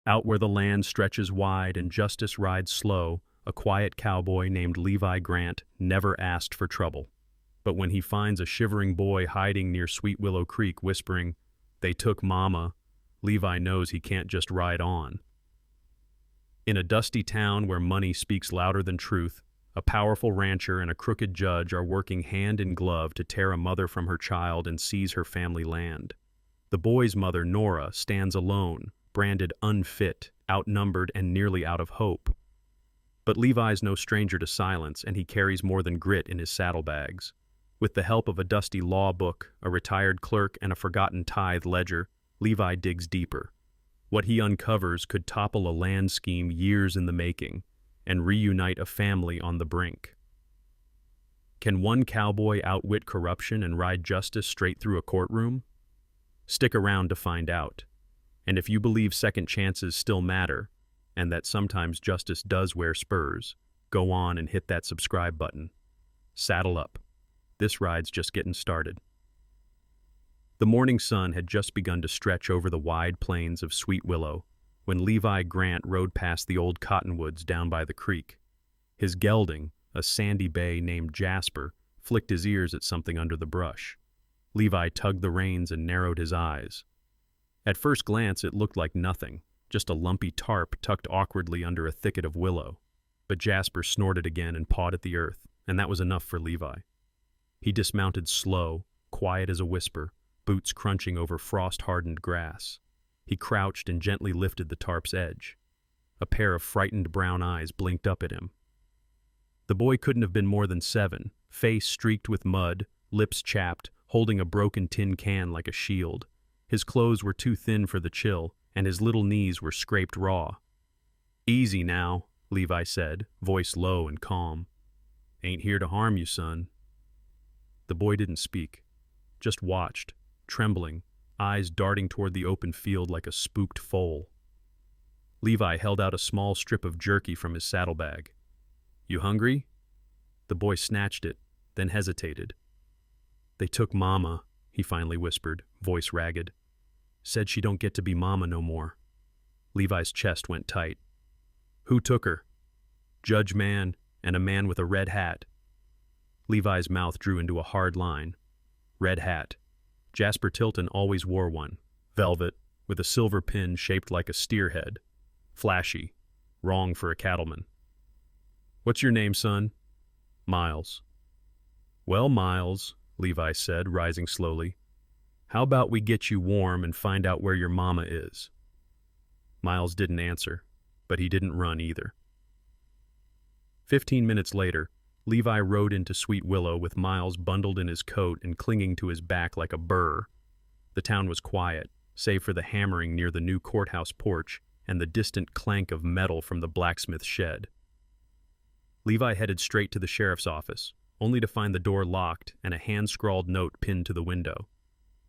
Out where the land stretches wide and justice rides slow, a quiet cowboy named Levi Grant never asked for trouble. But when he finds a shivering boy hiding near Sweet Willow Creek whispering, "They took Mama," Levi knows he can't just ride on. In a dusty town where money speaks louder than truth, a powerful rancher and a crooked judge are working hand in glove to tear a mother from her child and seize her family land. The boy's mother, Nora, stands alone, branded unfit, outnumbered, and nearly out of hope. But Levi's no stranger to silence, and he carries more than grit in his saddlebags. With the help of a dusty law book, a retired clerk, and a forgotten tithe ledger, Levi digs deeper. What he uncovers could topple a land scheme years in the making and reunite a family on the brink. Can one cowboy outwit corruption and ride justice straight through a courtroom? Stick around to find out. And if you believe second chances still matter, and that sometimes justice does wear spurs, go on and hit that subscribe button. Saddle up. This ride's just getting started. The morning sun had just begun to stretch over the wide plains of Sweet Willow when Levi Grant rode past the old cottonwoods down by the creek. His gelding, a sandy bay named Jasper, flicked his ears at something under the brush. Levi tugged the reins and narrowed his eyes. At first glance, it looked like nothing, just a lumpy tarp tucked awkwardly under a thicket of willow. But Jasper snorted again and pawed at the earth, and that was enough for Levi. He dismounted slow, quiet as a whisper, boots crunching over frost-hardened grass. He crouched and gently lifted the tarp's edge. A pair of frightened brown eyes blinked up at him. The boy couldn't have been more than 7, face streaked with mud, lips chapped, holding a broken tin can like a shield. His clothes were too thin for the chill, and his little knees were scraped raw. "Easy now," Levi said, voice low and calm. "Ain't here to harm you, son." The boy didn't speak, just watched, trembling, eyes darting toward the open field like a spooked foal. Levi held out a small strip of jerky from his saddlebag. "You hungry?" The boy snatched it, then hesitated. "They took Mama," he finally whispered, voice ragged. "Said she don't get to be Mama no more." Levi's chest went tight. "Who took her?" "Judge man and a man with a red hat." Levi's mouth drew into a hard line. Red hat. Jasper Tilton always wore one. Velvet, with a silver pin shaped like a steer head. Flashy. Wrong for a cattleman. "What's your name, son?" "Miles." "Well, Miles," Levi said, rising slowly, "how about we get you warm and find out where your mama is?" Miles didn't answer, but he didn't run either. 15 minutes later, Levi rode into Sweet Willow with Miles bundled in his coat and clinging to his back like a burr. The town was quiet, save for the hammering near the new courthouse porch and the distant clank of metal from the blacksmith shed. Levi headed straight to the sheriff's office, only to find the door locked and a hand-scrawled note pinned to the window.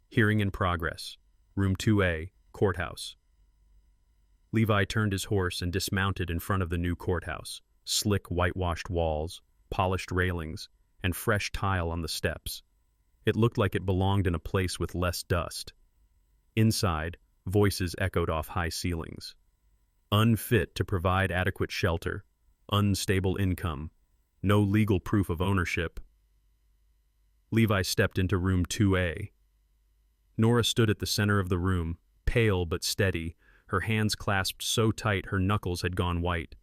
"Hearing in progress. Room 2A, Courthouse." Levi turned his horse and dismounted in front of the new courthouse. Slick whitewashed walls, polished railings, and fresh tile on the steps. It looked like it belonged in a place with less dust. Inside, voices echoed off high ceilings. Unfit to provide adequate shelter, unstable income, no legal proof of ownership. Levi stepped into room 2A. Nora stood at the center of the room, pale but steady, her hands clasped so tight her knuckles had gone white.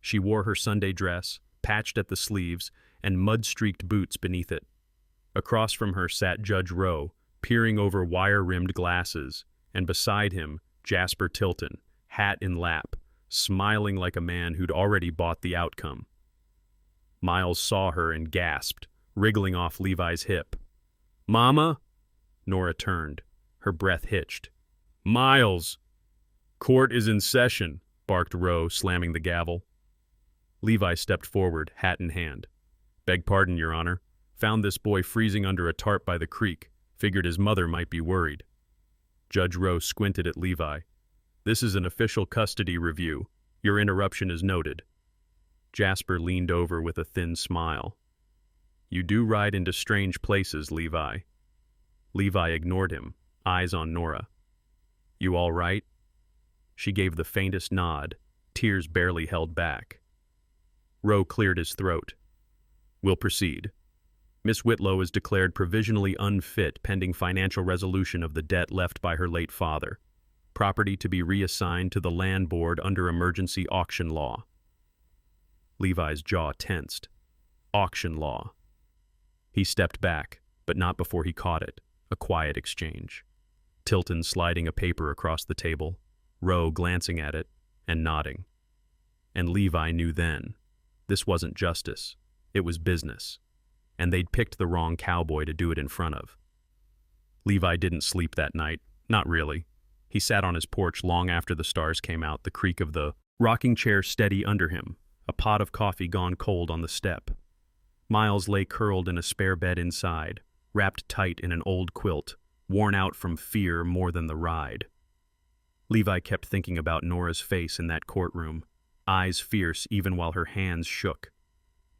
She wore her Sunday dress, patched at the sleeves, and mud-streaked boots beneath it. Across from her sat Judge Rowe, peering over wire-rimmed glasses, and beside him, Jasper Tilton, hat in lap, smiling like a man who'd already bought the outcome. Miles saw her and gasped, wriggling off Levi's hip. "Mama?" Nora turned, her breath hitched. "Miles!" "Court is in session," barked Rowe, slamming the gavel. Levi stepped forward, hat in hand. "Beg pardon, Your Honor. Found this boy freezing under a tarp by the creek. Figured his mother might be worried." Judge Rowe squinted at Levi. "This is an official custody review. Your interruption is noted." Jasper leaned over with a thin smile. "You do ride into strange places, Levi." Levi ignored him, eyes on Nora. "You all right?" She gave the faintest nod, tears barely held back. Rowe cleared his throat. "We'll proceed. Miss Whitlow is declared provisionally unfit pending financial resolution of the debt left by her late father. Property to be reassigned to the land board under emergency auction law." Levi's jaw tensed. Auction law. He stepped back, but not before he caught it. A quiet exchange. Tilton sliding a paper across the table, Rowe glancing at it and nodding. And Levi knew then. This wasn't justice. It was business. And they'd picked the wrong cowboy to do it in front of. Levi didn't sleep that night. Not really. He sat on his porch long after the stars came out, the creak of the rocking chair steady under him, a pot of coffee gone cold on the step. Miles lay curled in a spare bed inside, wrapped tight in an old quilt, worn out from fear more than the ride. Levi kept thinking about Nora's face in that courtroom, eyes fierce even while her hands shook.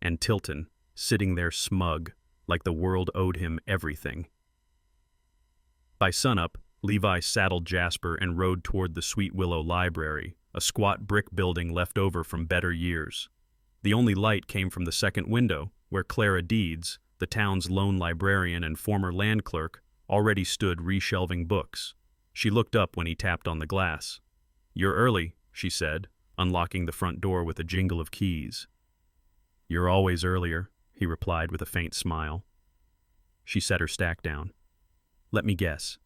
And Tilton, sitting there smug, like the world owed him everything. By sunup, Levi saddled Jasper and rode toward the Sweet Willow Library, a squat brick building left over from better years. The only light came from the second window, where Clara Deeds, the town's lone librarian and former land clerk, already stood reshelving books. She looked up when he tapped on the glass. "You're early," she said, unlocking the front door with a jingle of keys. "You're always earlier," he replied with a faint smile. She set her stack down. "Let me guess.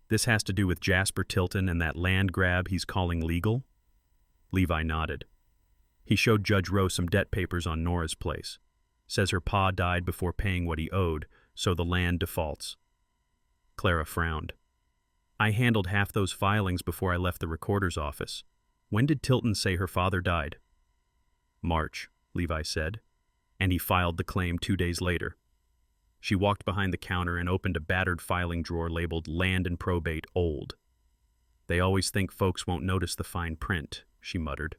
This has to do with Jasper Tilton and that land grab he's calling legal?" Levi nodded. He showed Judge Rowe some debt papers on Nora's place. Says her pa died before paying what he owed, so the land defaults. Clara frowned. "I handled half those filings before I left the recorder's office. When did Tilton say her father died?" "March," Levi said, and he filed the claim 2 days later. She walked behind the counter and opened a battered filing drawer labeled Land and Probate Old. "They always think folks won't notice the fine print," she muttered.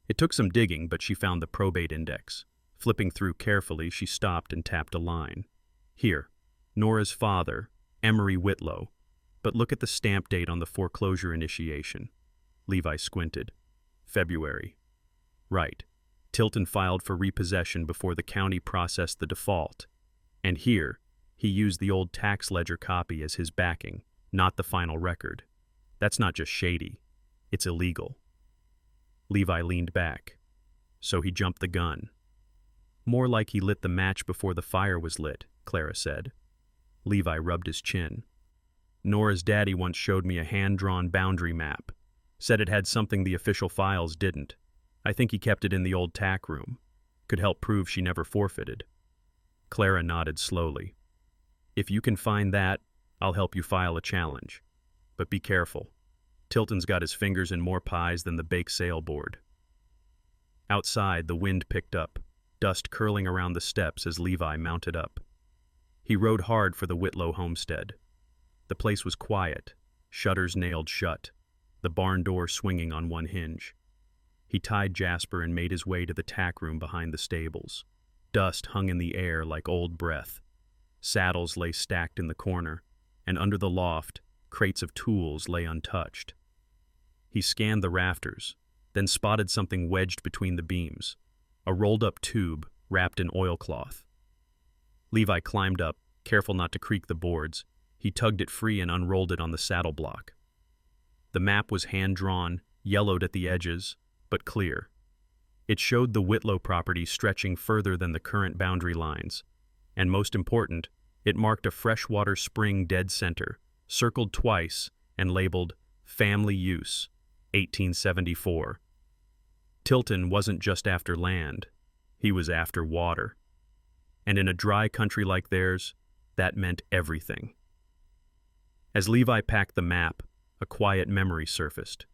It took some digging, but she found the probate index. Flipping through carefully, she stopped and tapped a line. "Here, Nora's father, Emery Whitlow. But look at the stamp date on the foreclosure initiation." Levi squinted. "February. Right. Tilton filed for repossession before the county processed the default. And here, he used the old tax ledger copy as his backing, not the final record. That's not just shady. It's illegal." Levi leaned back. So he jumped the gun. "More like he lit the match before the fire was lit," Clara said. Levi rubbed his chin. "Nora's daddy once showed me a hand-drawn boundary map. Said it had something the official files didn't. I think he kept it in the old tack room. Could help prove she never forfeited." Clara nodded slowly. "If you can find that, I'll help you file a challenge. But be careful. Tilton's got his fingers in more pies than the bake sale board." Outside, the wind picked up, dust curling around the steps as Levi mounted up. He rode hard for the Whitlow homestead. The place was quiet, shutters nailed shut, the barn door swinging on one hinge. He tied Jasper and made his way to the tack room behind the stables. Dust hung in the air like old breath. Saddles lay stacked in the corner, and under the loft, crates of tools lay untouched. He scanned the rafters, then spotted something wedged between the beams, a rolled-up tube wrapped in oilcloth. Levi climbed up, careful not to creak the boards. He tugged it free and unrolled it on the saddle block. The map was hand-drawn, yellowed at the edges, but clear. It showed the Whitlow property stretching further than the current boundary lines, and most important, it marked a freshwater spring dead center, circled twice and labeled Family Use, 1874. Tilton wasn't just after land, he was after water. And in a dry country like theirs, that meant everything. As Levi packed the map, a quiet memory surfaced.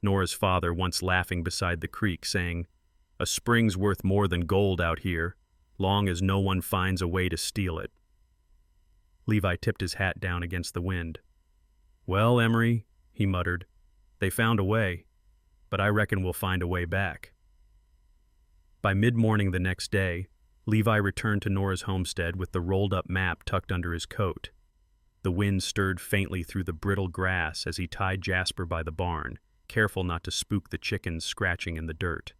Nora's father once laughing beside the creek, saying, "A spring's worth more than gold out here, long as no one finds a way to steal it." Levi tipped his hat down against the wind. "Well, Emery," he muttered, "they found a way, but I reckon we'll find a way back." By mid-morning the next day, Levi returned to Nora's homestead with the rolled-up map tucked under his coat. The wind stirred faintly through the brittle grass as he tied Jasper by the barn, careful not to spook the chickens scratching in the dirt.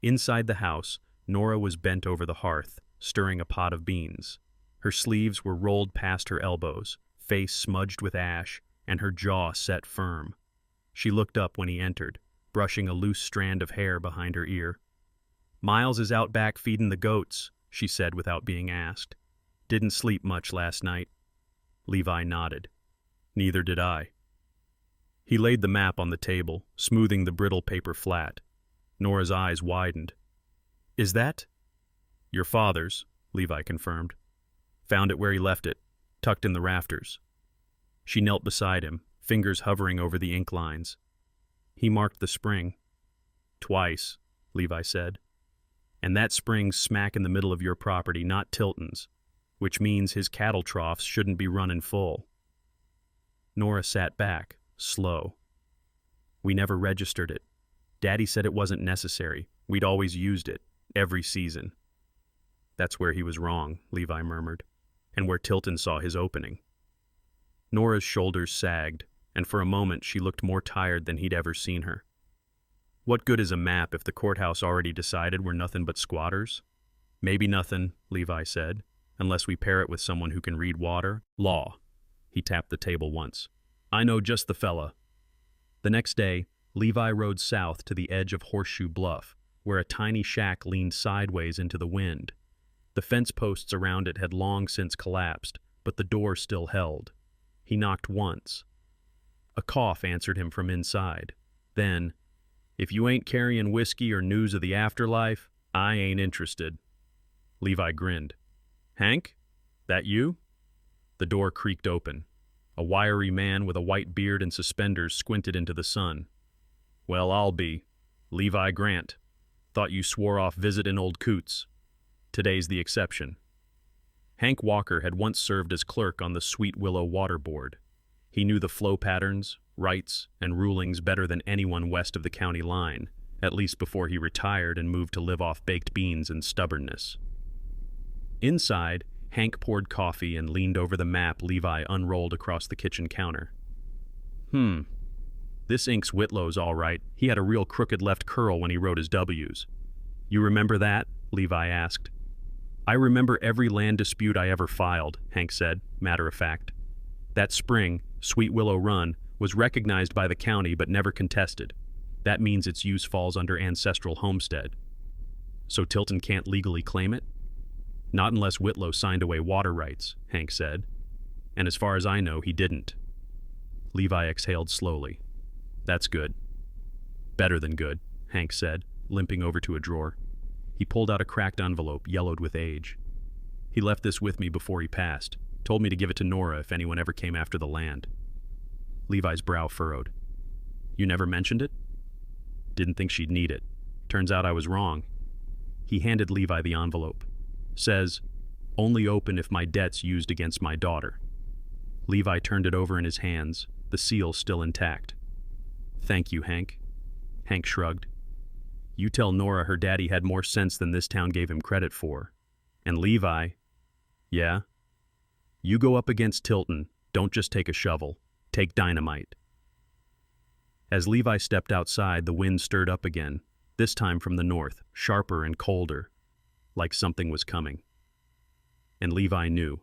Inside the house, Nora was bent over the hearth, stirring a pot of beans. Her sleeves were rolled past her elbows, face smudged with ash, and her jaw set firm. She looked up when he entered, brushing a loose strand of hair behind her ear. "Miles is out back feeding the goats," she said without being asked. "Didn't sleep much last night." Levi nodded. "Neither did I." He laid the map on the table, smoothing the brittle paper flat. Nora's eyes widened. "Is that?" "Your father's," Levi confirmed. "Found it where he left it, tucked in the rafters." She knelt beside him, fingers hovering over the ink lines. "He marked the spring." "Twice," Levi said. "And that spring's smack in the middle of your property, not Tilton's, which means his cattle troughs shouldn't be running full." Nora sat back, slow. "We never registered it. Daddy said it wasn't necessary. We'd always used it, every season." "That's where he was wrong," Levi murmured, "and where Tilton saw his opening." Nora's shoulders sagged, and for a moment she looked more tired than he'd ever seen her. "What good is a map if the courthouse already decided we're nothing but squatters?" "Maybe nothing," Levi said, "unless we pair it with someone who can read law." He tapped the table once. "I know just the fella." The next day, Levi rode south to the edge of Horseshoe Bluff, where a tiny shack leaned sideways into the wind. The fence posts around it had long since collapsed, but the door still held. He knocked once. A cough answered him from inside. Then, "If you ain't carrying whiskey or news of the afterlife, I ain't interested." Levi grinned. "Hank? That you?" The door creaked open. A wiry man with a white beard and suspenders squinted into the sun. "Well, I'll be. Levi Grant. Thought you swore off visitin' old Coots. Today's the exception." Hank Walker had once served as clerk on the Sweet Willow Water Board. He knew the flow patterns, rights, and rulings better than anyone west of the county line, at least before he retired and moved to live off baked beans and stubbornness. Inside, Hank poured coffee and leaned over the map Levi unrolled across the kitchen counter. This ink's Whitlow's all right. He had a real crooked left curl when he wrote his W's." "You remember that?" Levi asked. "I remember every land dispute I ever filed," Hank said, matter of fact. "That spring, Sweet Willow Run, was recognized by the county but never contested. That means its use falls under ancestral homestead." "So Tilton can't legally claim it?" "Not unless Whitlow signed away water rights," Hank said. "And as far as I know, he didn't." Levi exhaled slowly. "That's good." "Better than good," Hank said, limping over to a drawer. He pulled out a cracked envelope, yellowed with age. "He left this with me before he passed. Told me to give it to Nora if anyone ever came after the land." Levi's brow furrowed. "You never mentioned it?" "Didn't think she'd need it. Turns out I was wrong." He handed Levi the envelope. "Says, only open if my debt's used against my daughter." Levi turned it over in his hands, the seal still intact. "Thank you, Hank." Hank shrugged. "You tell Nora her daddy had more sense than this town gave him credit for. And Levi..." "Yeah?" "You go up against Tilton, don't just take a shovel. Take dynamite." As Levi stepped outside, the wind stirred up again, this time from the north, sharper and colder, like something was coming. And Levi knew.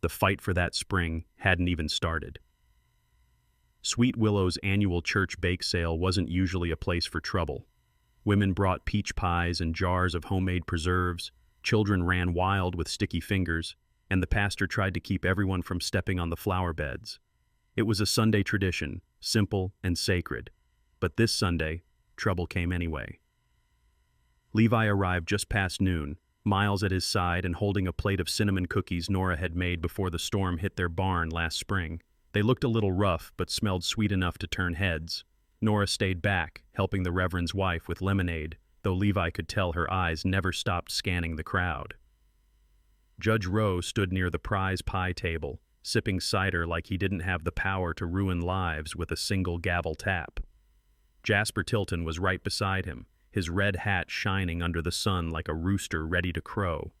The fight for that spring hadn't even started. Sweet Willow's annual church bake sale wasn't usually a place for trouble. Women brought peach pies and jars of homemade preserves, children ran wild with sticky fingers, and the pastor tried to keep everyone from stepping on the flower beds. It was a Sunday tradition, simple and sacred. But this Sunday, trouble came anyway. Levi arrived just past noon, Miles at his side and holding a plate of cinnamon cookies Nora had made before the storm hit their barn last spring. They looked a little rough, but smelled sweet enough to turn heads. Nora stayed back, helping the Reverend's wife with lemonade, though Levi could tell her eyes never stopped scanning the crowd. Judge Rowe stood near the prize pie table, sipping cider like he didn't have the power to ruin lives with a single gavel tap. Jasper Tilton was right beside him, his red hat shining under the sun like a rooster ready to crow.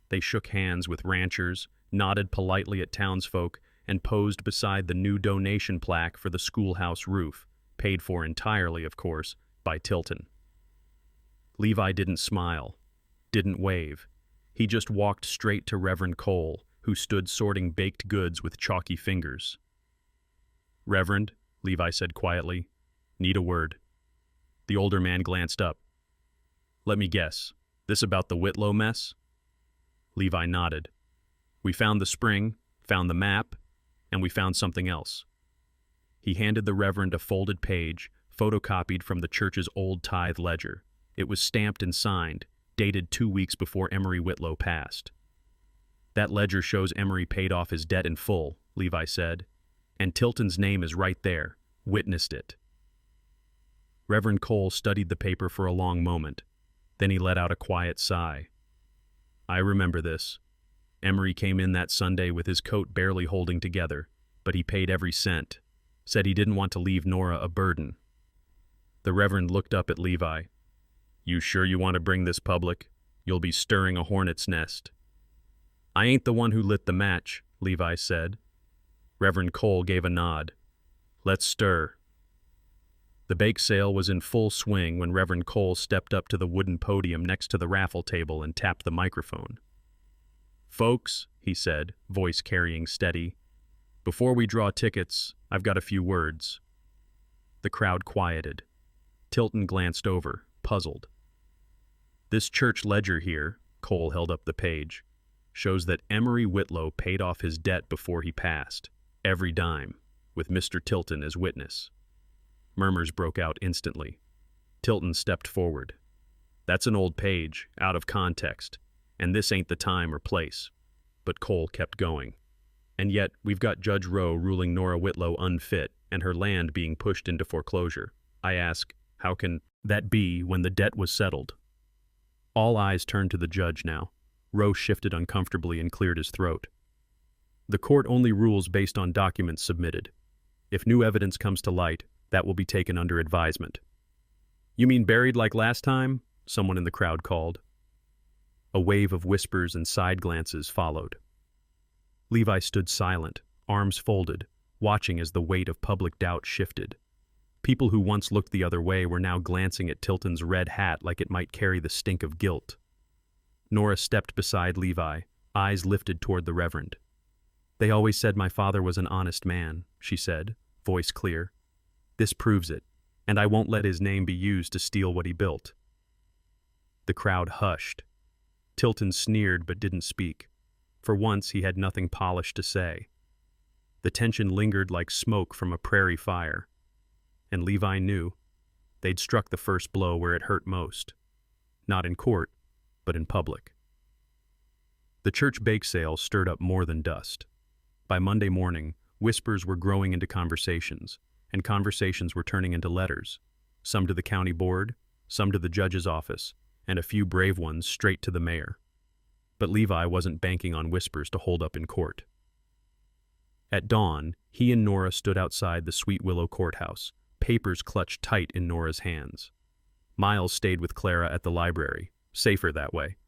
They shook hands with ranchers, nodded politely at townsfolk, and posed beside the new donation plaque for the schoolhouse roof, paid for entirely, of course, by Tilton. Levi didn't smile, didn't wave. He just walked straight to Reverend Cole, who stood sorting baked goods with chalky fingers. "Reverend," Levi said quietly, "need a word." The older man glanced up. "Let me guess, this about the Whitlow mess?" Levi nodded. "We found the spring, found the map, and we found something else." He handed the Reverend a folded page, photocopied from the church's old tithe ledger. It was stamped and signed, dated 2 weeks before Emery Whitlow passed. "That ledger shows Emery paid off his debt in full," Levi said, "and Tilton's name is right there, witnessed it." Reverend Cole studied the paper for a long moment. Then he let out a quiet sigh. "I remember this. Emery came in that Sunday with his coat barely holding together, but he paid every cent. Said he didn't want to leave Nora a burden." The Reverend looked up at Levi. "You sure you want to bring this public? You'll be stirring a hornet's nest." "I ain't the one who lit the match," Levi said. Reverend Cole gave a nod. "Let's stir." The bake sale was in full swing when Reverend Cole stepped up to the wooden podium next to the raffle table and tapped the microphone. "Folks," he said, voice carrying steady, "before we draw tickets, I've got a few words." The crowd quieted. Tilton glanced over, puzzled. "This church ledger here," Cole held up the page, "shows that Emery Whitlow paid off his debt before he passed, every dime, with Mr. Tilton as witness." Murmurs broke out instantly. Tilton stepped forward. "That's an old page, out of context, and this ain't the time or place." But Cole kept going. "And yet, we've got Judge Rowe ruling Nora Whitlow unfit and her land being pushed into foreclosure. I ask, how can that be when the debt was settled?" All eyes turned to the judge now. Rowe shifted uncomfortably and cleared his throat. "The court only rules based on documents submitted. If new evidence comes to light, that will be taken under advisement." "You mean buried like last time?" someone in the crowd called. A wave of whispers and side glances followed. Levi stood silent, arms folded, watching as the weight of public doubt shifted. People who once looked the other way were now glancing at Tilton's red hat like it might carry the stink of guilt. Nora stepped beside Levi, eyes lifted toward the Reverend. "They always said my father was an honest man," she said, voice clear. "This proves it, and I won't let his name be used to steal what he built." The crowd hushed. Tilton sneered but didn't speak. For once he had nothing polished to say. The tension lingered like smoke from a prairie fire. And Levi knew they'd struck the first blow where it hurt most. Not in court, but in public. The church bake sale stirred up more than dust. By Monday morning, whispers were growing into conversations, and conversations were turning into letters, some to the county board, some to the judge's office, and a few brave ones straight to the mayor. But Levi wasn't banking on whispers to hold up in court. At dawn, he and Nora stood outside the Sweet Willow courthouse, papers clutched tight in Nora's hands. Miles stayed with Clara at the library, safer that way.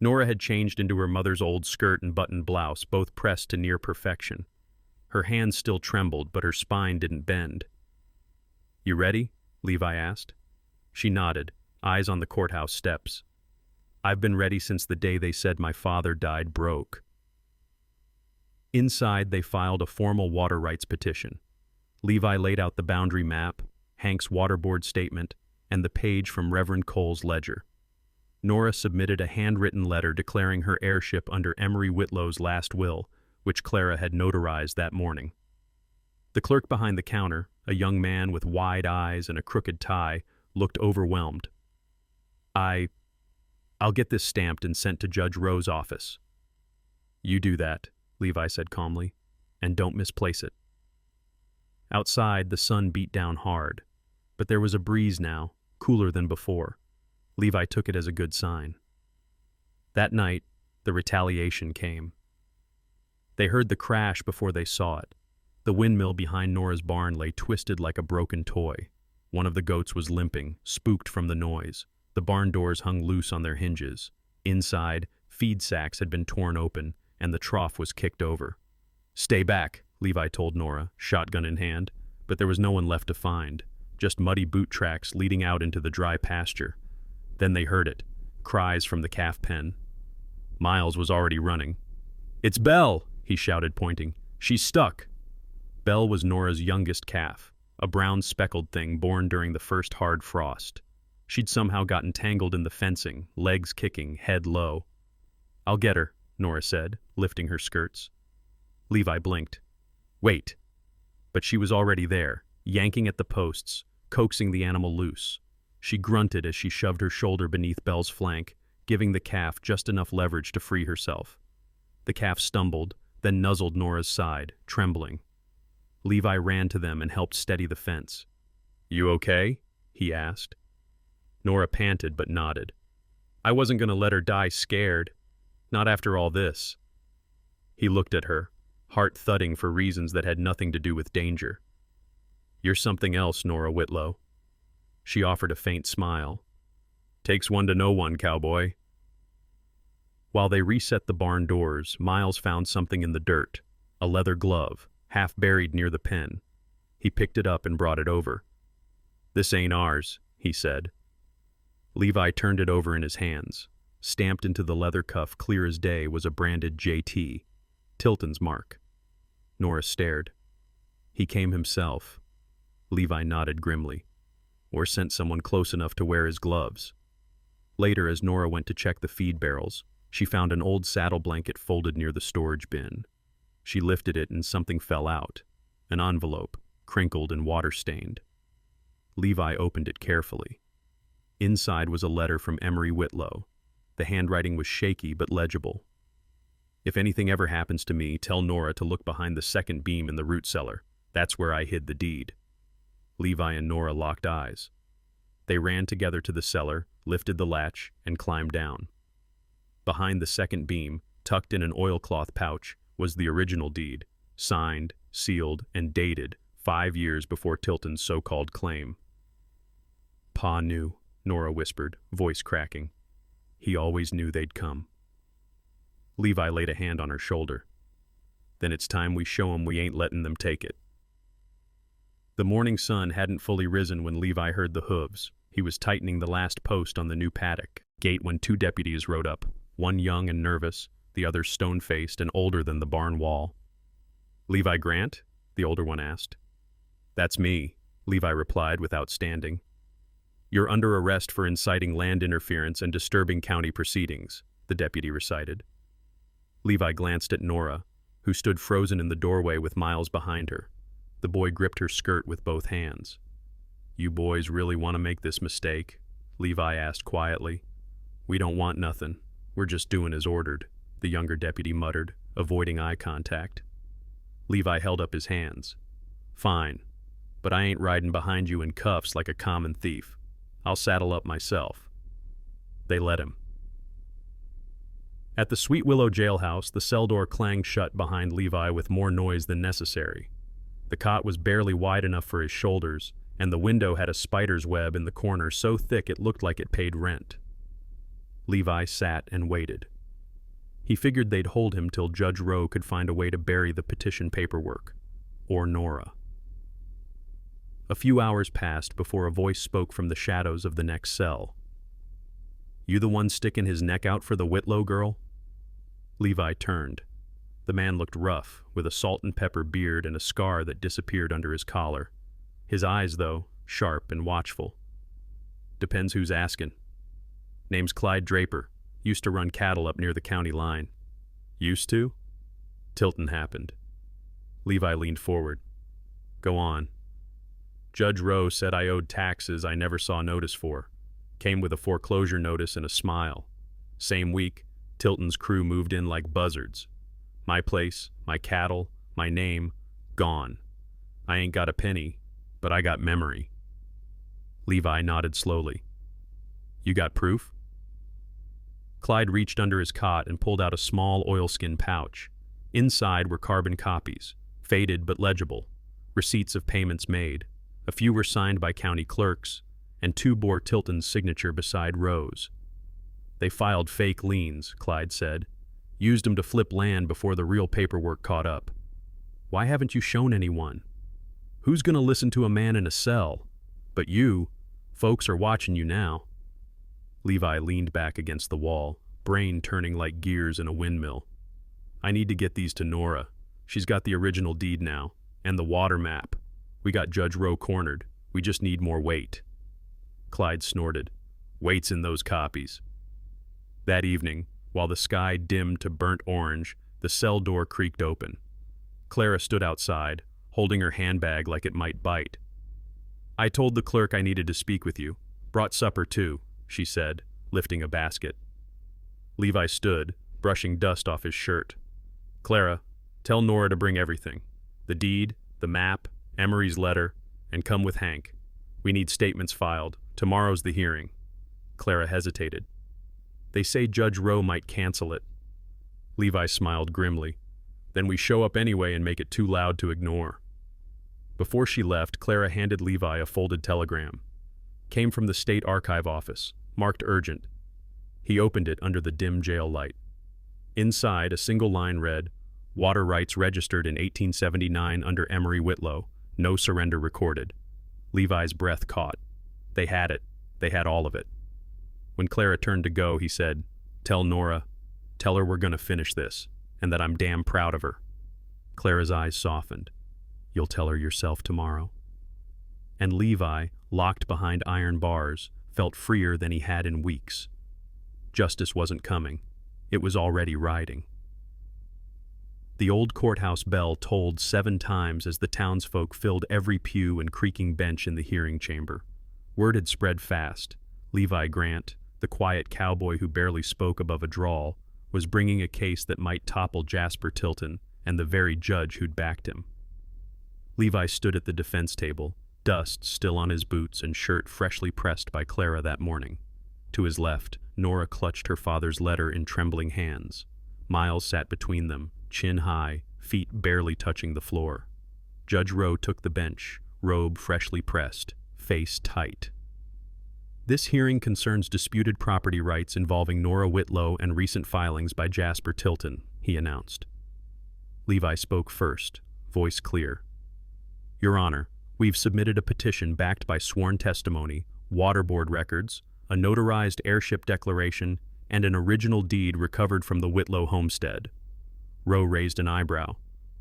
Nora had changed into her mother's old skirt and buttoned blouse, both pressed to near perfection. Her hands still trembled, but her spine didn't bend. "You ready?" Levi asked. She nodded, eyes on the courthouse steps. "I've been ready since the day they said my father died broke." Inside, they filed a formal water rights petition. Levi laid out the boundary map, Hank's water board statement, and the page from Reverend Cole's ledger. Nora submitted a handwritten letter declaring her heirship under Emery Whitlow's last will, which Clara had notarized that morning. The clerk behind the counter, a young man with wide eyes and a crooked tie, looked overwhelmed. I'll get this stamped and sent to Judge Rowe's office." "You do that," Levi said calmly, "and don't misplace it." Outside, the sun beat down hard, but there was a breeze now, cooler than before. Levi took it as a good sign. That night, the retaliation came. They heard the crash before they saw it. The windmill behind Nora's barn lay twisted like a broken toy. One of the goats was limping, spooked from the noise. The barn doors hung loose on their hinges. Inside, feed sacks had been torn open, and the trough was kicked over. "Stay back," Levi told Nora, shotgun in hand, but there was no one left to find. just muddy boot tracks leading out into the dry pasture. Then they heard it, cries from the calf pen. Miles was already running. "It's Belle!" he shouted, pointing. "She's stuck!" Belle was Nora's youngest calf, a brown speckled thing born during the first hard frost. She'd somehow gotten tangled in the fencing, legs kicking, head low. "I'll get her," Nora said, lifting her skirts. Levi blinked. "Wait." But she was already there, yanking at the posts, coaxing the animal loose. She grunted as she shoved her shoulder beneath Belle's flank, giving the calf just enough leverage to free herself. The calf stumbled, then nuzzled Nora's side, trembling. Levi ran to them and helped steady the fence. "You okay?" he asked. Nora panted but nodded. "I wasn't going to let her die scared. Not after all this." He looked at her, heart thudding for reasons that had nothing to do with danger. "You're something else, Nora Whitlow." She offered a faint smile. "Takes one to know one, cowboy." While they reset the barn doors, Miles found something in the dirt, a leather glove, half buried near the pen. He picked it up and brought it over. "This ain't ours," he said. Levi turned it over in his hands. Stamped into the leather cuff clear as day was a branded JT, Tilton's mark. Nora stared. "He came himself." Levi nodded grimly. "Or sent someone close enough to wear his gloves." Later, as Nora went to check the feed barrels, she found an old saddle blanket folded near the storage bin. She lifted it and something fell out, an envelope, crinkled and water-stained. Levi opened it carefully. Inside was a letter from Emery Whitlow. The handwriting was shaky but legible. "If anything ever happens to me, tell Nora to look behind the second beam in the root cellar. That's where I hid the deed." Levi and Nora locked eyes. They ran together to the cellar, lifted the latch, and climbed down. Behind the second beam, tucked in an oilcloth pouch, was the original deed, signed, sealed, and dated 5 years before Tilton's so-called claim. "Pa knew," Nora whispered, voice cracking. "He always knew they'd come." Levi laid a hand on her shoulder. "Then it's time we show 'em we ain't letting them take it." The morning sun hadn't fully risen when Levi heard the hooves. He was tightening the last post on the new paddock gate when 2 deputies rode up, one young and nervous, the other stone-faced and older than the barn wall. "Levi Grant?" the older one asked. "That's me," Levi replied without standing. "You're under arrest for inciting land interference and disturbing county proceedings," the deputy recited. Levi glanced at Nora, who stood frozen in the doorway with Miles behind her. The boy gripped her skirt with both hands. "You boys really want to make this mistake?" Levi asked quietly. "We don't want nothing. We're just doing as ordered," the younger deputy muttered, avoiding eye contact. Levi held up his hands. "Fine, but I ain't riding behind you in cuffs like a common thief. I'll saddle up myself." They let him. At the Sweet Willow jailhouse, the cell door clanged shut behind Levi with more noise than necessary. The cot was barely wide enough for his shoulders, and the window had a spider's web in the corner so thick it looked like it paid rent. Levi sat and waited. He figured they'd hold him till Judge Rowe could find a way to bury the petition paperwork. Or Nora. A few hours passed before a voice spoke from the shadows of the next cell. "You the one sticking his neck out for the Whitlow girl?" Levi turned. The man looked rough, with a salt and pepper beard and a scar that disappeared under his collar. His eyes, though, sharp and watchful. "Depends who's asking. Name's Clyde Draper. Used to run cattle up near the county line." "Used to?" "Tilton happened." Levi leaned forward. "Go on." "Judge Rowe said I owed taxes I never saw notice for. Came with a foreclosure notice and a smile. Same week, Tilton's crew moved in like buzzards. My place, my cattle, my name, gone. I ain't got a penny, but I got memory." Levi nodded slowly. "You got proof?" Clyde reached under his cot and pulled out a small oilskin pouch. Inside were carbon copies, faded but legible, receipts of payments made. A few were signed by county clerks, and 2 bore Tilton's signature beside Rowe's. "They filed fake liens," Clyde said. "Used them to flip land before the real paperwork caught up. Why haven't you shown anyone? Who's going to listen to a man in a cell? But you, folks are watching you now. Levi leaned back against the wall, brain turning like gears in a windmill. I need to get these to Nora. She's got the original deed now, and the water map. We got Judge Rowe cornered. We just need more weight. Clyde snorted. Weight's in those copies. That evening, while the sky dimmed to burnt orange, the cell door creaked open. Clara stood outside, holding her handbag like it might bite. I told the clerk I needed to speak with you. Brought supper too, she said, lifting a basket. Levi stood, brushing dust off his shirt. Clara, tell Nora to bring everything. The deed, the map, Emery's letter, and come with Hank. We need statements filed. Tomorrow's the hearing. Clara hesitated. They say Judge Rowe might cancel it. Levi smiled grimly. Then we show up anyway and make it too loud to ignore. Before she left, Clara handed Levi a folded telegram. Came from the State Archive office, marked urgent. He opened it under the dim jail light. Inside, a single line read, Water rights registered in 1879 under Emery Whitlow. No surrender recorded. Levi's breath caught. They had it. They had all of it. When Clara turned to go, he said, Tell Nora. Tell her we're going to finish this, and that I'm damn proud of her. Clara's eyes softened. You'll tell her yourself tomorrow. And Levi, locked behind iron bars, felt freer than he had in weeks. Justice wasn't coming. It was already riding. The old courthouse bell tolled 7 times as the townsfolk filled every pew and creaking bench in the hearing chamber. Word had spread fast. Levi Grant, the quiet cowboy who barely spoke above a drawl, was bringing a case that might topple Jasper Tilton and the very judge who'd backed him. Levi stood at the defense table, dust still on his boots and shirt freshly pressed by Clara that morning. To his left, Nora clutched her father's letter in trembling hands. Miles sat between them, chin high, feet barely touching the floor. Judge Rowe took the bench, robe freshly pressed, face tight. This hearing concerns disputed property rights involving Nora Whitlow and recent filings by Jasper Tilton, he announced. Levi spoke first, voice clear. Your Honor, we've submitted a petition backed by sworn testimony, water board records, a notarized heirship declaration, and an original deed recovered from the Whitlow homestead. Rowe raised an eyebrow.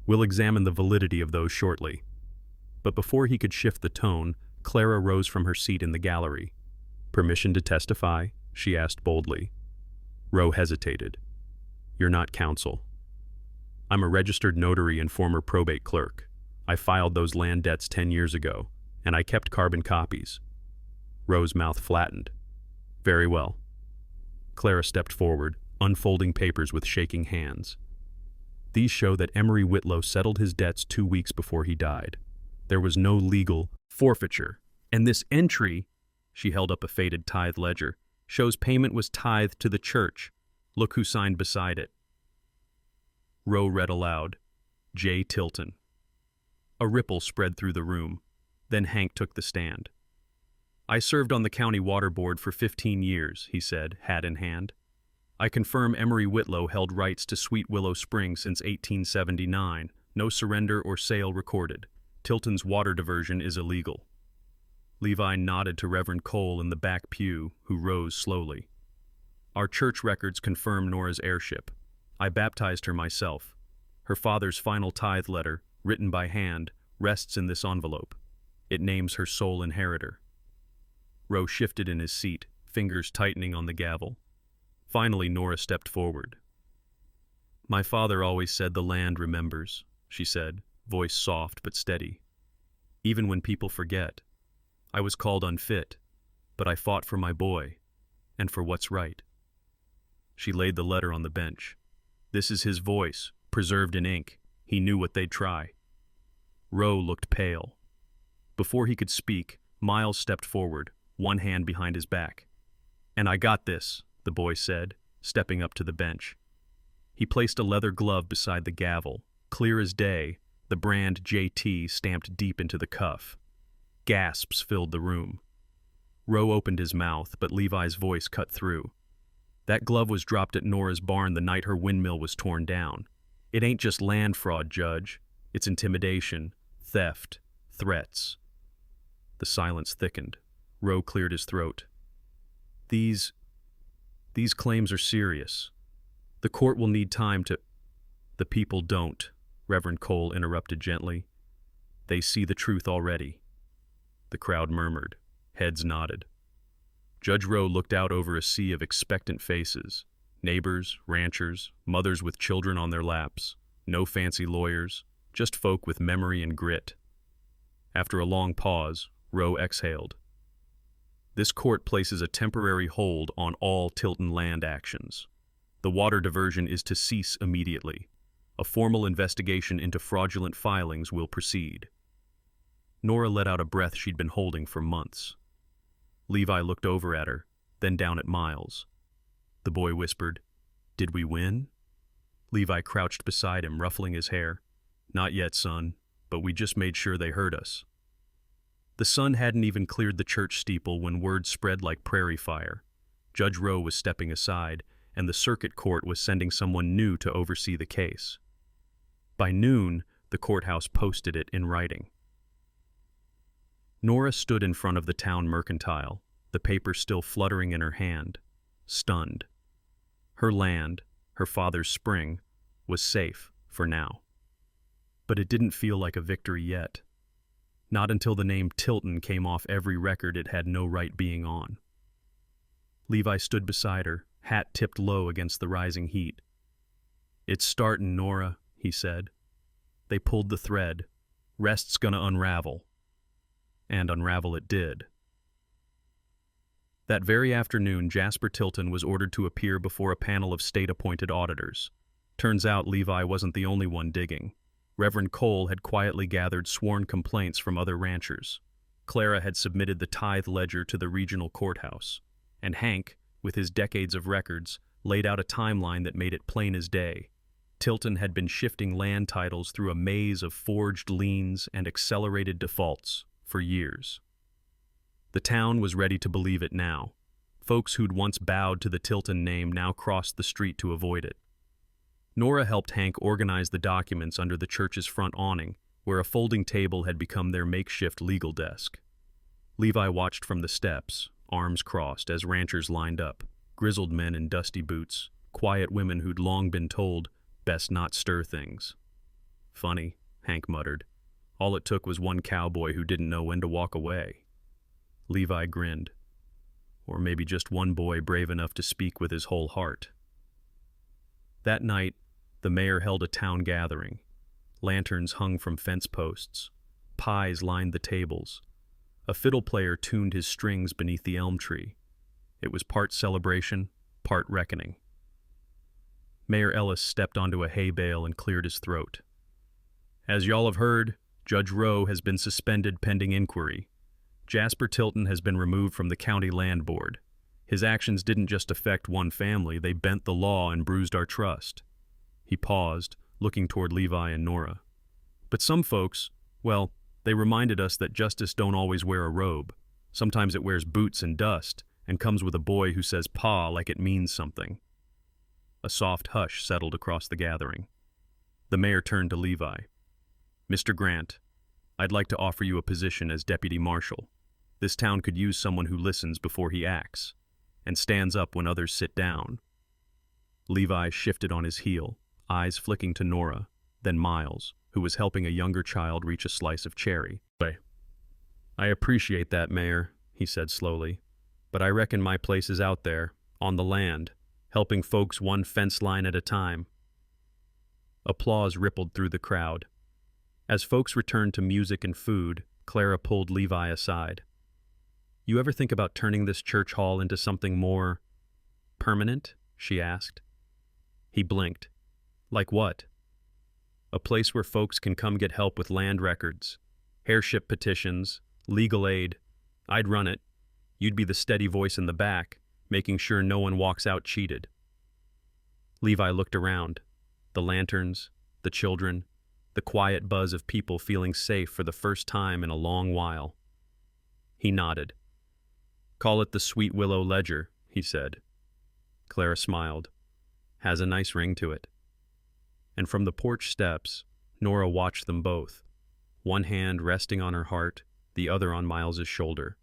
We'll examine the validity of those shortly. But before he could shift the tone, Clara rose from her seat in the gallery. Permission to testify? She asked boldly. Rowe hesitated. You're not counsel. I'm a registered notary and former probate clerk. I filed those land debts 10 years ago, and I kept carbon copies. Rowe's mouth flattened. Very well. Clara stepped forward, unfolding papers with shaking hands. These show that Emery Whitlow settled his debts 2 weeks before he died. There was no legal forfeiture, and this entry, she held up a faded tithe ledger, shows payment was tithed to the church. Look who signed beside it. Rowe read aloud, J. Tilton. A ripple spread through the room. Then Hank took the stand. I served on the county water board for 15 years, he said, hat in hand. I confirm Emery Whitlow held rights to Sweet Willow Spring since 1879. No surrender or sale recorded. Tilton's water diversion is illegal. Levi nodded to Reverend Cole in the back pew, who rose slowly. Our church records confirm Nora's heirship. I baptized her myself. Her father's final tithe letter, written by hand, rests in this envelope. It names her sole inheritor. Rowe shifted in his seat, fingers tightening on the gavel. Finally, Nora stepped forward. My father always said the land remembers, she said, voice soft but steady. Even when people forget. I was called unfit, but I fought for my boy, and for what's right. She laid the letter on the bench. This is his voice, preserved in ink. He knew what they'd try. Rowe looked pale. Before he could speak, Miles stepped forward, one hand behind his back. And I got this, the boy said, stepping up to the bench. He placed a leather glove beside the gavel, clear as day, the brand JT stamped deep into the cuff. Gasps filled the room. Rowe opened his mouth, but Levi's voice cut through. That glove was dropped at Nora's barn the night her windmill was torn down. It ain't just land fraud, Judge. It's intimidation, theft, threats. The silence thickened. Rowe cleared his throat. These claims are serious. The court will need time to— The people don't, Reverend Cole interrupted gently. They see the truth already. The crowd murmured. Heads nodded. Judge Rowe looked out over a sea of expectant faces. Neighbors, ranchers, mothers with children on their laps. No fancy lawyers, just folk with memory and grit. After a long pause, Rowe exhaled. This court places a temporary hold on all Tilton land actions. The water diversion is to cease immediately. A formal investigation into fraudulent filings will proceed. Nora let out a breath she'd been holding for months. Levi looked over at her, then down at Miles. The boy whispered, "Did we win?" Levi crouched beside him, ruffling his hair. "Not yet, son, but we just made sure they heard us." The sun hadn't even cleared the church steeple when word spread like prairie fire. Judge Rowe was stepping aside, and the circuit court was sending someone new to oversee the case. By noon, the courthouse posted it in writing. Nora stood in front of the town mercantile, the paper still fluttering in her hand, stunned. Her land, her father's spring, was safe for now. But it didn't feel like a victory yet. Not until the name Tilton came off every record it had no right being on. Levi stood beside her, hat tipped low against the rising heat. "It's startin', Nora," he said. They pulled the thread. Rest's gonna unravel. And unravel it did. That very afternoon, Jasper Tilton was ordered to appear before a panel of state-appointed auditors. Turns out Levi wasn't the only one digging. Reverend Cole had quietly gathered sworn complaints from other ranchers. Clara had submitted the tithe ledger to the regional courthouse. And Hank, with his decades of records, laid out a timeline that made it plain as day. Tilton had been shifting land titles through a maze of forged liens and accelerated defaults for years. The town was ready to believe it now. Folks who'd once bowed to the Tilton name now crossed the street to avoid it. Nora helped Hank organize the documents under the church's front awning, where a folding table had become their makeshift legal desk. Levi watched from the steps, arms crossed, as ranchers lined up, grizzled men in dusty boots, quiet women who'd long been told, "Best not stir things." "Funny," Hank muttered. "All it took was one cowboy who didn't know when to walk away." Levi grinned. Or maybe just one boy brave enough to speak with his whole heart. That night, the mayor held a town gathering. Lanterns hung from fence posts. Pies lined the tables. A fiddle player tuned his strings beneath the elm tree. It was part celebration, part reckoning. Mayor Ellis stepped onto a hay bale and cleared his throat. "As y'all have heard, Judge Rowe has been suspended pending inquiry. Jasper Tilton has been removed from the county land board. His actions didn't just affect one family, they bent the law and bruised our trust." He paused, looking toward Levi and Nora. "But some folks, well, they reminded us that justice don't always wear a robe. Sometimes it wears boots and dust, and comes with a boy who says pa like it means something." A soft hush settled across the gathering. The mayor turned to Levi. "Mr. Grant, I'd like to offer you a position as deputy marshal. This town could use someone who listens before he acts, and stands up when others sit down." Levi shifted on his heel, eyes flicking to Nora, then Miles, who was helping a younger child reach a slice of cherry. "I appreciate that, Mayor," he said slowly, "but I reckon my place is out there, on the land, helping folks one fence line at a time." Applause rippled through the crowd. As folks returned to music and food, Clara pulled Levi aside. "You ever think about turning this church hall into something more permanent?" she asked. He blinked. "Like what?" "A place where folks can come get help with land records, heirship petitions, legal aid. I'd run it. You'd be the steady voice in the back, making sure no one walks out cheated." Levi looked around. The lanterns, the children, the quiet buzz of people feeling safe for the first time in a long while. He nodded. "Call it the Sweet Willow Ledger," he said. Clara smiled. "Has a nice ring to it." And from the porch steps, Nora watched them both, one hand resting on her heart, the other on Miles's shoulder,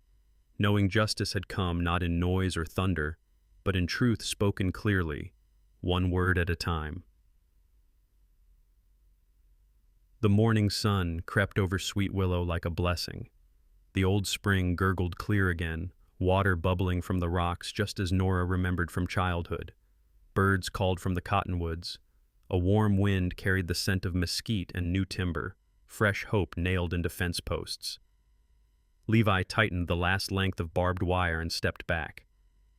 knowing justice had come not in noise or thunder, but in truth spoken clearly, one word at a time. The morning sun crept over Sweet Willow like a blessing. The old spring gurgled clear again, water bubbling from the rocks just as Nora remembered from childhood. Birds called from the cottonwoods. A warm wind carried the scent of mesquite and new timber, fresh hope nailed into fence posts. Levi tightened the last length of barbed wire and stepped back.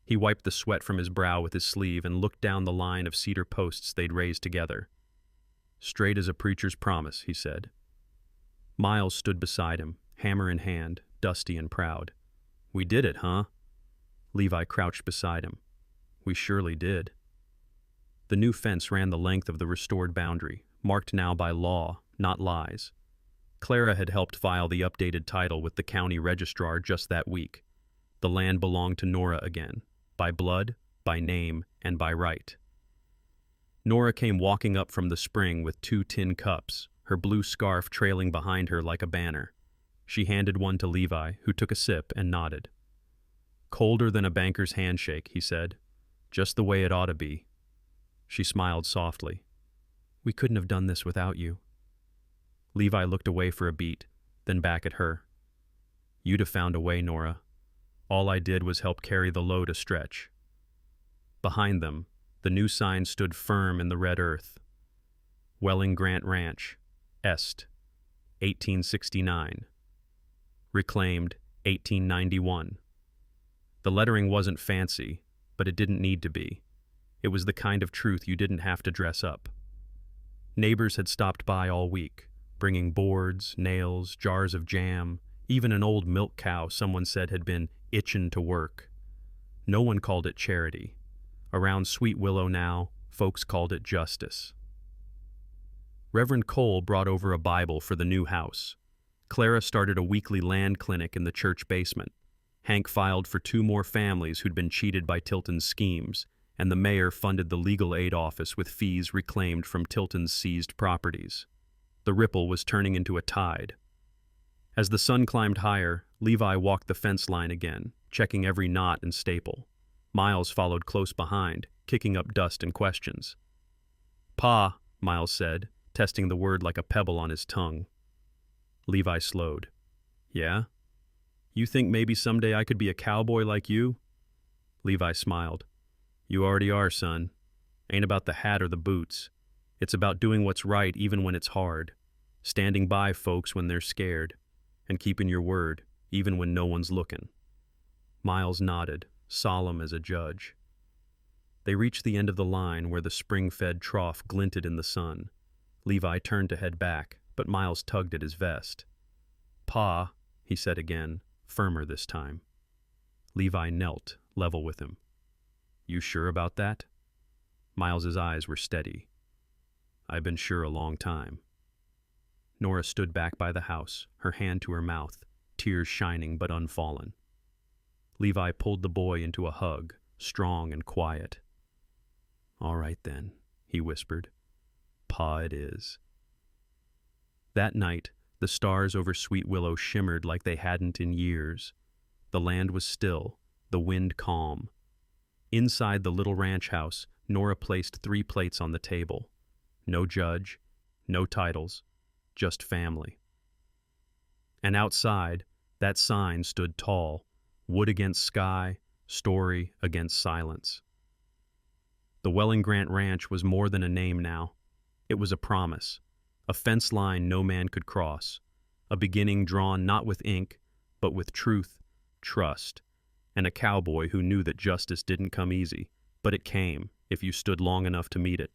He wiped the sweat from his brow with his sleeve and looked down the line of cedar posts they'd raised together. "Straight as a preacher's promise," he said. Miles stood beside him, hammer in hand, dusty and proud. "We did it, huh?" Levi crouched beside him. "We surely did." The new fence ran the length of the restored boundary, marked now by law, not lies. Clara had helped file the updated title with the county registrar just that week. The land belonged to Nora again, by blood, by name, and by right. Nora came walking up from the spring with 2 tin cups, her blue scarf trailing behind her like a banner. She handed one to Levi, who took a sip and nodded. "Colder than a banker's handshake," he said. "Just the way it ought to be." She smiled softly. "We couldn't have done this without you." Levi looked away for a beat, then back at her. "You'd have found a way, Nora. All I did was help carry the load a stretch." Behind them, the new sign stood firm in the red earth. Welling Grant Ranch, Est, 1869. Reclaimed, 1891. The lettering wasn't fancy, but it didn't need to be. It was the kind of truth you didn't have to dress up. Neighbors had stopped by all week, bringing boards, nails, jars of jam, even an old milk cow someone said had been itchin' to work. No one called it charity. Around Sweet Willow now, folks called it justice. Reverend Cole brought over a Bible for the new house. Clara started a weekly land clinic in the church basement. Hank filed for 2 more families who'd been cheated by Tilton's schemes, and the mayor funded the legal aid office with fees reclaimed from Tilton's seized properties. The ripple was turning into a tide. As the sun climbed higher, Levi walked the fence line again, checking every knot and staple. Miles followed close behind, kicking up dust and questions. "Pa," Miles said, testing the word like a pebble on his tongue. Levi slowed. "Yeah? You think maybe someday I could be a cowboy like you?" Levi smiled. "You already are, son. Ain't about the hat or the boots. It's about doing what's right even when it's hard, standing by folks when they're scared, and keeping your word even when no one's looking." Miles nodded, solemn as a judge. They reached the end of the line where the spring-fed trough glinted in the sun. Levi turned to head back, but Miles tugged at his vest. "Pa," he said again, firmer this time. Levi knelt, level with him. "You sure about that?" Miles's eyes were steady. "I've been sure a long time." Nora stood back by the house, her hand to her mouth, tears shining but unfallen. Levi pulled the boy into a hug, strong and quiet. "All right then," he whispered. "Pa it is." That night, the stars over Sweet Willow shimmered like they hadn't in years. The land was still, the wind calm. Inside the little ranch house, Nora placed 3 plates on the table. No judge, no titles, just family. And outside, that sign stood tall, wood against sky, story against silence. The Welling Grant Ranch was more than a name now. It was a promise, a fence line no man could cross, a beginning drawn not with ink, but with truth, trust, and a cowboy who knew that justice didn't come easy, but it came if you stood long enough to meet it.